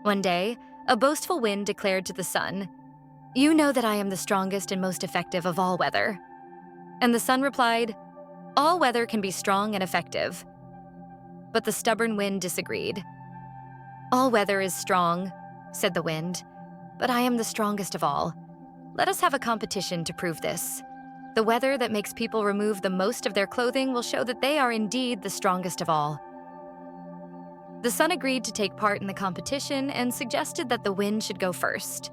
One day, a boastful wind declared to the sun, "You know that I am the strongest and most effective of all weather." And the sun replied, "All weather can be strong and effective." But the stubborn wind disagreed. "All weather is strong," said the wind, "but I am the strongest of all. Let us have a competition to prove this. The weather that makes people remove the most of their clothing will show that they are indeed the strongest of all." The sun agreed to take part in the competition and suggested that the wind should go first.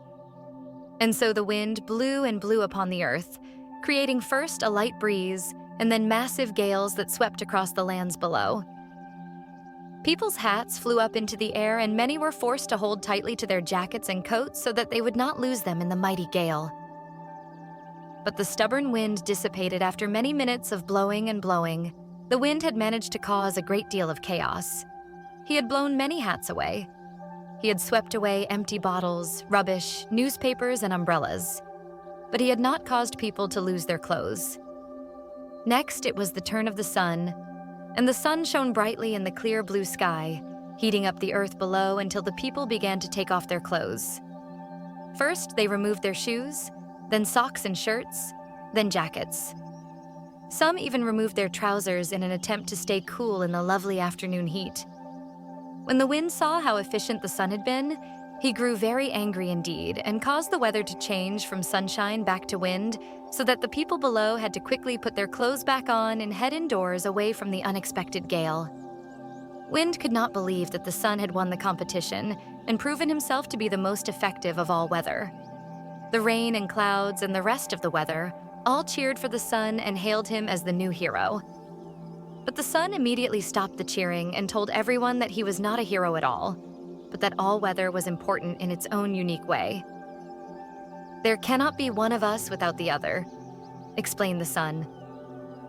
And so the wind blew and blew upon the earth, creating first a light breeze and then massive gales that swept across the lands below. People's hats flew up into the air, and many were forced to hold tightly to their jackets and coats so that they would not lose them in the mighty gale. But the stubborn wind dissipated after many minutes of blowing and blowing. The wind had managed to cause a great deal of chaos. He had blown many hats away. He had swept away empty bottles, rubbish, newspapers, and umbrellas. But he had not caused people to lose their clothes. Next, it was the turn of the sun, and the sun shone brightly in the clear blue sky, heating up the earth below until the people began to take off their clothes. First, they removed their shoes, then socks and shirts, then jackets. Some even removed their trousers in an attempt to stay cool in the lovely afternoon heat. When the wind saw how efficient the sun had been, he grew very angry indeed and caused the weather to change from sunshine back to wind so that the people below had to quickly put their clothes back on and head indoors away from the unexpected gale. Wind could not believe that the sun had won the competition and proven himself to be the most effective of all weather. The rain and clouds and the rest of the weather all cheered for the sun and hailed him as the new hero. But the sun immediately stopped the cheering and told everyone that he was not a hero at all, but that all weather was important in its own unique way. "There cannot be one of us without the other," explained the sun.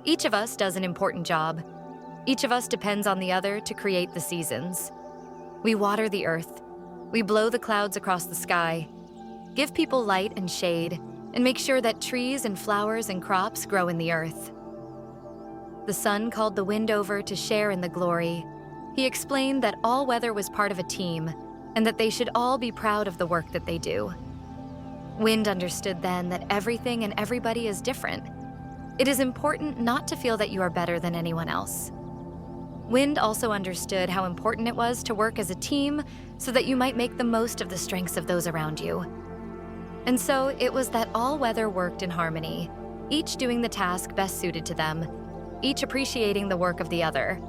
"Each of us does an important job. Each of us depends on the other to create the seasons. We water the earth. We blow the clouds across the sky, give people light and shade, and make sure that trees and flowers and crops grow in the earth." The sun called the wind over to share in the glory. He explained that all weather was part of a team and that they should all be proud of the work that they do. Wind understood then that everything and everybody is different. It is important not to feel that you are better than anyone else. Wind also understood how important it was to work as a team so that you might make the most of the strengths of those around you. And so it was that all weather worked in harmony, each doing the task best suited to them, each appreciating the work of the other,